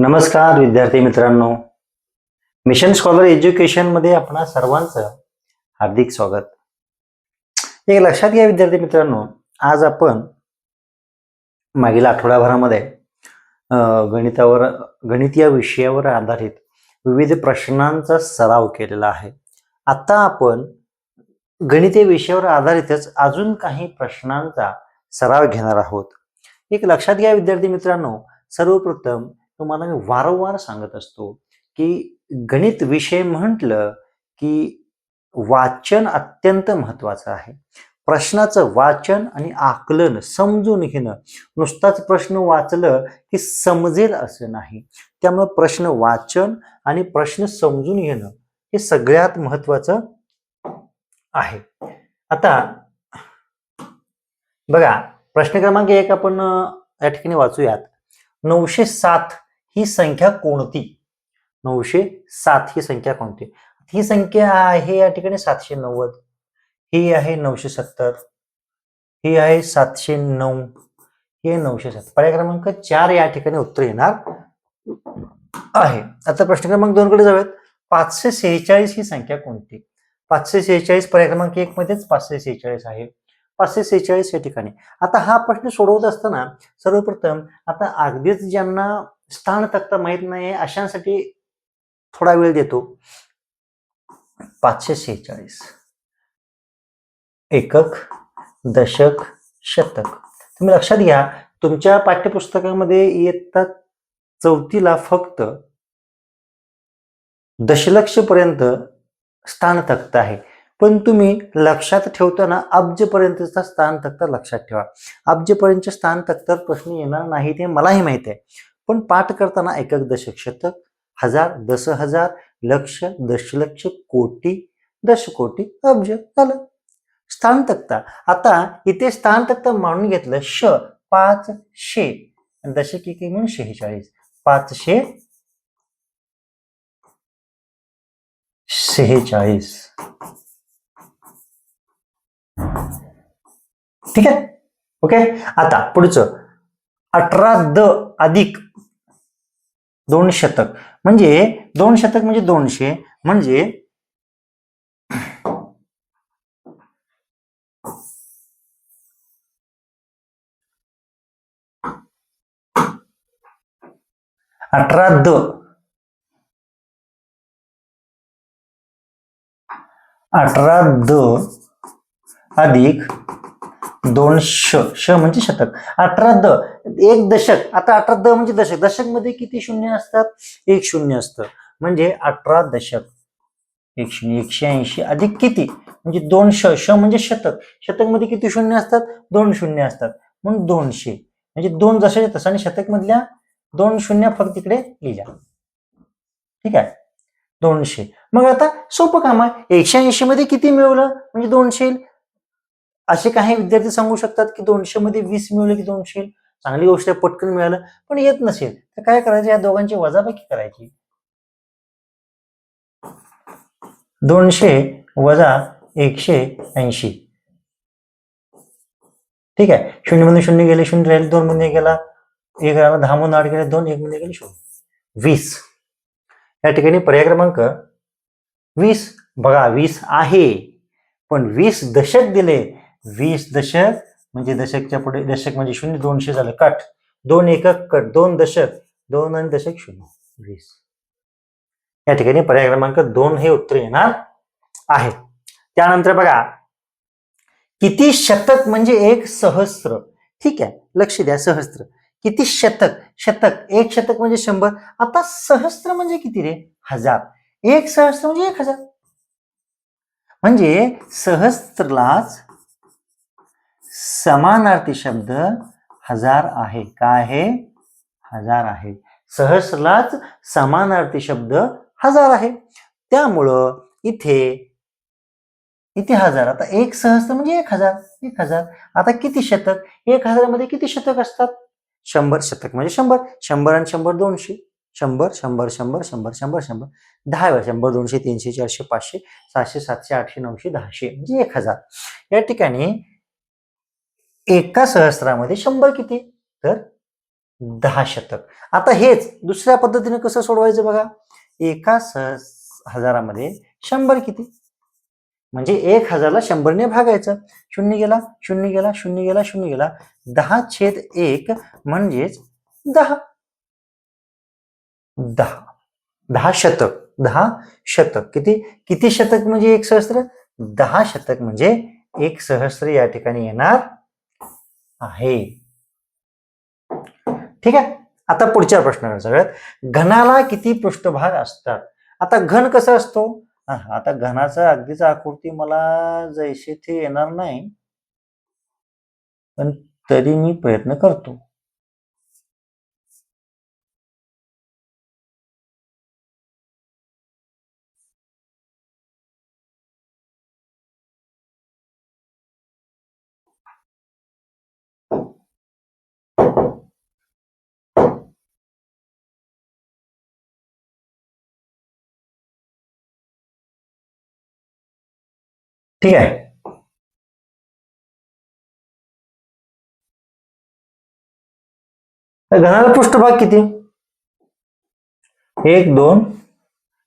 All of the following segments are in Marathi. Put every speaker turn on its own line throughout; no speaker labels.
नमस्कार विद्यार्थी मित्रांनो, मिशन स्कॉलर एज्युकेशन मध्ये आपणा सर्वांचं हार्दिक स्वागत. एक लक्षात घ्या विद्यार्थी मित्रांनो, आज आपण मागील आठवड्याभरामध्ये गणित या विषयावर आधारित विविध प्रश्नांचा सराव केलेला आहे. आता आपण गणित या विषयावर आधारितच अजून काही प्रश्नांचा सराव घेणार आहोत. एक लक्षात घ्या विद्यार्थी मित्रांनो, सर्वप्रथम तुम्हाला मी वारंवार सांगत असतो की गणित विषय म्हटलं की वाचन अत्यंत महत्वाचं आहे. प्रश्नाचं वाचन आणि आकलन समजून घेणं, नुसताच प्रश्न वाचलं की समजेल असं नाही. त्यामुळे प्रश्न वाचन आणि प्रश्न समजून घेणं हे सगळ्यात महत्वाचं आहे. आता बघा, प्रश्न क्रमांक 1 आपण या ठिकाणी वाचूयात. 907 ही संख्या कोणती? 907 ही संख्या कोणती? ही संख्या आहे या ठिकाणी 790, ही आहे 970, ही आहे 709, ही आहे 907. पर्याय क्रमांक 4 या ठिकाणी उत्तर येणार आहे. आता प्रश्न क्रमांक 2 कडे जाऊयात. 546 ही संख्या कोणती? 546 पर्याय क्रमांक 1 मध्येच 546 आहे. 546 या ठिकाणी. आता हा प्रश्न सोडवत असताना सर्वप्रथम आता अगदीच ज्यांना स्थान तक्ता माहित नाही अशांसाठी थोडा वेळ देतो. 546 एकक, दशक, शतक. तुम्ही लक्षात घ्या, तुमच्या पाठ्यपुस्तकामध्ये इयत्ता 4थीला फक्त दशलक्ष पर्यंत स्थान तक्ता आहे, पण तुम्ही लक्षात ठेवताना अब्ज पर्यंतचा स्थान तक्ता लक्षात ठेवा. अब्ज पर्यंतच्या स्थान तक्त्यावर प्रश्न येणार नाही ते मलाही माहित आहे, पण पाठ करताना एकक, दशक, शतक, हजार, 10,000, लक्ष, दशलक्ष, कोटी, दशकोटी, अब्ज झालं स्थान तक्ता. आता इथे स्थान तक्ता मानून घेतलं 500 आणि दशक एक म्हणून 46. 546. ठीक आहे, ओके. आता पुढचं 18 द अधिक 2 शतक म्हणजे 2 शतक म्हणजे 200 म्हणजे 18 द अधिक 2 श म्हणजे शतक. 18 द एक दशक. आता 18 द म्हणजे दशक. दशक मध्ये किती शून्य असतात? एक शून्य असतं, म्हणजे 18 दशक. 180 अधिक किती म्हणजे 2 श म्हणजे शतक. शतक मध्ये किती शून्य असतात? 2 शून्य असतात, म्हणून 200 म्हणजे 2 जसे तसं आणि शतक मधल्या 2 शून्य फक्त तिकडे लिहिल्या. ठीक आहे, 200. मग आता सोपं काम आहे. 180 मध्ये किती मिळवलं म्हणजे 200. असे काही विद्यार्थी सांगू शकतात की 200 मध्ये 20 मिळवले की 200. चांगली गोष्ट आहे, पटकन मिळालं. पण येत नसेल तर काय करायचं? या दोघांची वजाबाकी करायची. 200 वजा 180. ठीक आहे, 0 मध्ये 0 गेले, 0 राहिले, 2 मध्ये गेला, 1 राहिला, 10 मधून 8 गेले, 2, 1 मध्ये गेले 0. 20 या ठिकाणी पर्याय क्रमांक 20. बघा, 20 आहे, पण 20 दशक दिले. 20 दशक म्हणजे दशकच्या पुढे दशक म्हणजे 0, 200 झालं, कट. 2 एकक कट, 2 दशक, 2 आणि दशक 0, 20. या ठिकाणी पर्याय क्रमांक 2 हे उत्तर येणार आहे. त्यानंतर बघा, किती शतक म्हणजे 1 सहस्त्र. ठीक आहे, लक्ष द्या, सहस्त्र. किती शतक? शतक 1 शतक म्हणजे 100. आता सहस्त्र म्हणजे किती रे? 1000. 1 सहस्त्र म्हणजे 1000. म्हणजे सहस्त्रलाच समानार्थी शब्द 1000 आहे. काय आहे? 1000 आहे. सहस्त्रलाच समानार्थी शब्द 1000 आहे. त्यामुळं इथे 1000. आता 1 सहस्त्र म्हणजे 1000. 1000. आता किती शतक? 1000 मध्ये किती शतक असतात? 100 शतक म्हणजे 100. 100 आणि 100 200. 100 100 100 100 100 100 10 वेळा 100 200 300 400 500 700 700 800 900 1000 म्हणजे 1000. या ठिकाणी एका सहस्त्रामध्ये 100 किती? तर 10 शतक. आता हेच दुसऱ्या पद्धतीने कसं सोडवायचं बघा. एका हजारामध्ये 100 किती, म्हणजे 1000ला 100ने भागायचं. शून्य गेला, शून्य गेला, शून्य गेला, शून्य गेला, 10/1 म्हणजेच 10. 10 शतक. 10 शतक किती, किती शतक म्हणजे 1 सहस्त्र. 10 शतक म्हणजे 1 सहस्त्र या ठिकाणी येणार आहे. ठीक आहे. आता पुढच्या प्रश्नाकडे जाऊयात. घनाला किती पृष्ठभाग असतात. आता घन कसं असतो. आता घनाचा अगदीच आकृती मला जैसे ते येणार नाही, पण तरी मी प्रयत्न करतो. ठीक आहे. घनाला पृष्ठभाग किती. 1 2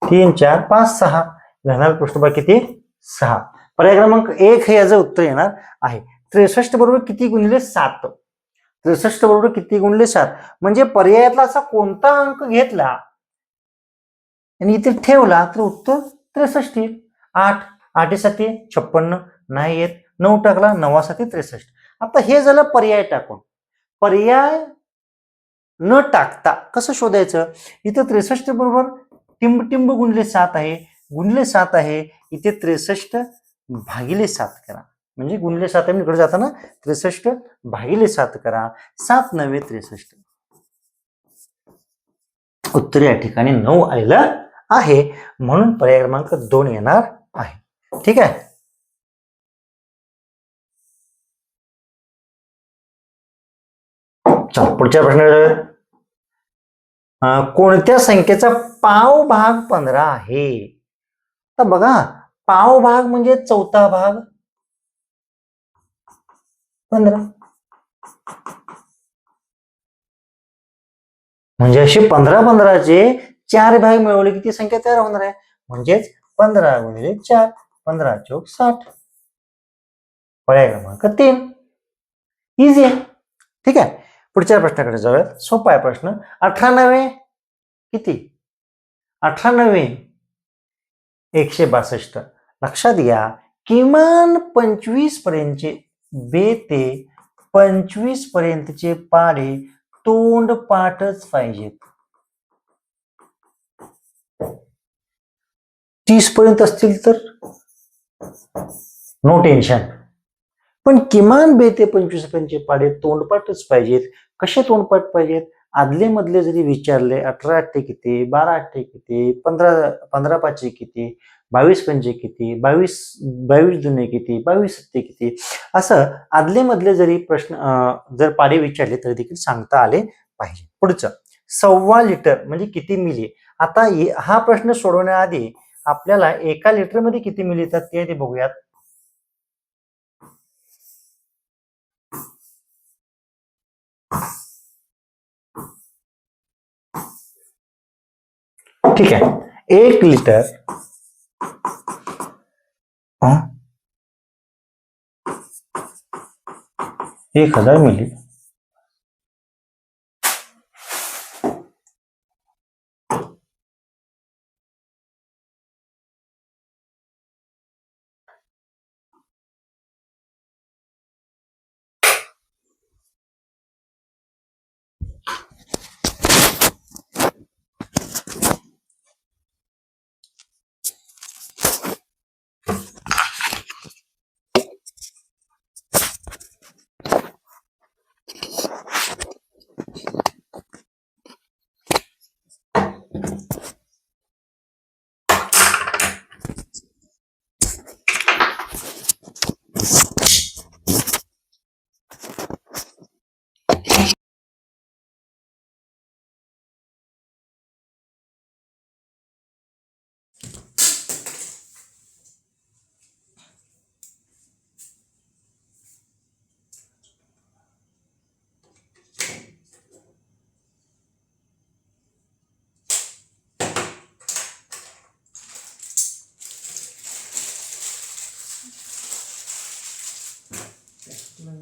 3 4 5 6. घनाला पृष्ठभाग किती. 6. पर्याय क्रमांक 1 हे याचं उत्तर येणार आहे. 63 बरोबर किती गुणिले 7. 63 बरोबर किती गुणिले 7. म्हणजे पर्यायातला असा कोणता अंक घेतला आणि इथे ठेवला तर उत्तर 63 येईल. 8. 8 7 56 नाही येत. 9 टाकला, 9 7 63. आता हे झालं पर्याय टाकून. पर्याय न टाकता कसं शोधायचं. इथं 63 बरोबर टिंब टिंब गुणिले 7 आहे, गुणिले 7 आहे. इथे 63 भागिले 7 करा, म्हणजे गुणिले 7 आहे इकडे जाताना 63 भागिले 7 करा. 7 9 63. उत्तर या ठिकाणी 9 आलेलं आहे. म्हणून पर्याय क्रमांक 2 येणार आहे. ठीक आहे. चला पुढच्या प्रश्नाकडे. कोणत्या संख्येचा पाव भाग 15 आहे. तर बघा, पाव भाग म्हणजे चौथा भाग 15. म्हणजे असे 15 4 भाग मिळवले किती संख्या तयार होणार आहे. म्हणजेच 15 गुणिले 4, 15 चौक 60. पर्याय क्रमांक 3. इझी आहे. ठीक आहे. पुढच्या प्रश्नाकडे जाऊयात. सोपा आहे प्रश्न. 98 किती. 98 162. लक्षात घ्या, किमान 25 पर्यंतचे बे ते 25 पर्यंतचे पाढे तोंडपाठच पाहिजेत. 30 पर्यंत असतील तर नो टेन्शन, पण किमान 2 ते 25 पर्यंतचे पाढे तोंडपाठच पाहिजेत. कसे तोंडपाठ पाहिजेत. आदले मधले जरी विचारले 18 8 किती, 12 8 किती, 15 5 किती, 22 पंचे किती, 22 दुने किती, 22 सत्ते किती, असं आदले मधले जरी प्रश्न जर पाढे विचारले तरी देखील सांगता आले पाहिजे. पुढचं 1.25 लिटर म्हणजे किती मिली. आता हा प्रश्न सोडवण्याआधी आपल्याला 1 लिटरमध्ये किती मिली येतात ते बघूयात. ठीक आहे. 1 लिटर 1000 मिली.
टेक्स्टला